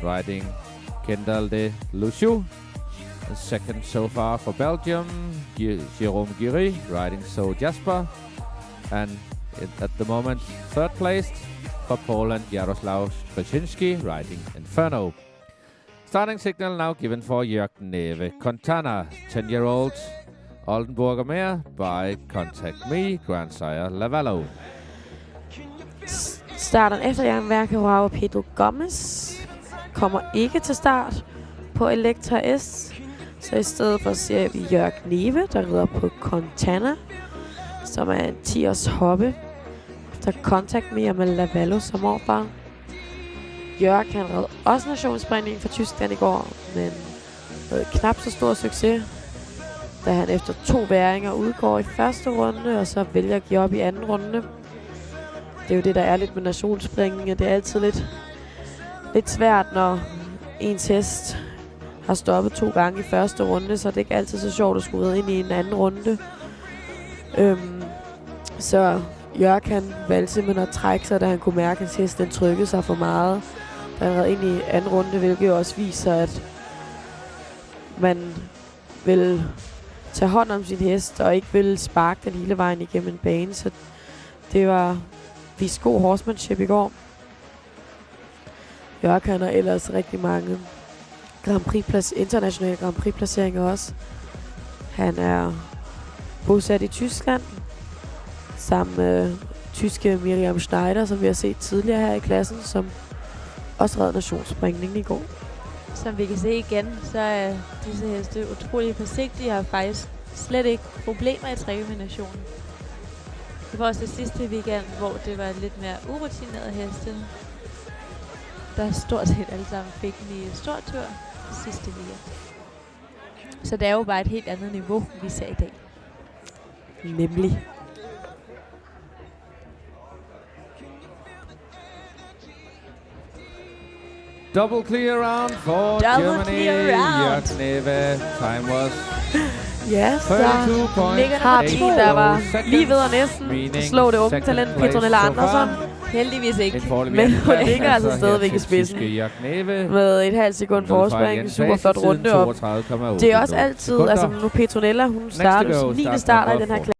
riding Kendall de Luciu. The second so far for Belgium, Jérôme Guéry riding So Jasper. And at the moment, third placed for Poland, Jaroslaw Szczecinski riding Inferno. Starting signal now given for Jörg Neve Quintana, 10-year-old Oldenburger mare by Contact Me, Grand Sire Lavallo. Starten efter Jan Verkerau og Pedro Gomez kommer ikke til start på Elektra S. Så i stedet for ser vi Jörg Neve, der rider på Quintana, som er en 10-års hoppe. Efter Contact Me og med Lavallo som overfar. Jörg, han red også nationsspringning for Tyskland i går, men havde knap så stor succes, da han efter 2 væringer udgår i første runde, og så vælger at give op i anden runde. Det er jo det, der er lidt med nationsspringning, og det er altid lidt svært, når ens hest har stoppet 2 gange i første runde, så det er ikke altid så sjovt at skulle ride ind i en anden runde. Så Jörg, han valgte simpelthen at trække sig, da han kunne mærke, at hans hest den trykkede sig for meget, da han red ind i anden runde, hvilket jo også viser, at man vil tage hånd om sin hest, og ikke vil sparke den hele vejen igennem en bane. Så det var vist god horsemanship i går. Jörg, han har ellers rigtig mange internationale Grand Prix placeringer også. Han er bosat i Tyskland, sammen med tyske Miriam Schneider, som vi har set tidligere her i klassen, som også red nationsspringningen i går. Som vi kan se igen, så er disse heste utrolig forsigtige og har faktisk slet ikke problemer i trækombinationen. Det var også det sidste weekend, hvor det var lidt mere urutinerede heste, der stort set alle sammen fik den i stor tur sidste weekend. Så det er jo bare et helt andet niveau, vi ser i dag. Nemlig. Double clear round for Germany. Jörg Neve. Time was Ja, så har vi en, der var lige ved at næsten slå det unge talent Petronella Andersson. Heldigvis ikke. Men hun ligger altså stadigvæk i spidsen med et halvt sekund forspring. Super flot runde op. Det er også altid, altså nu Petronella, hun starter som 9. starter i den her klasse.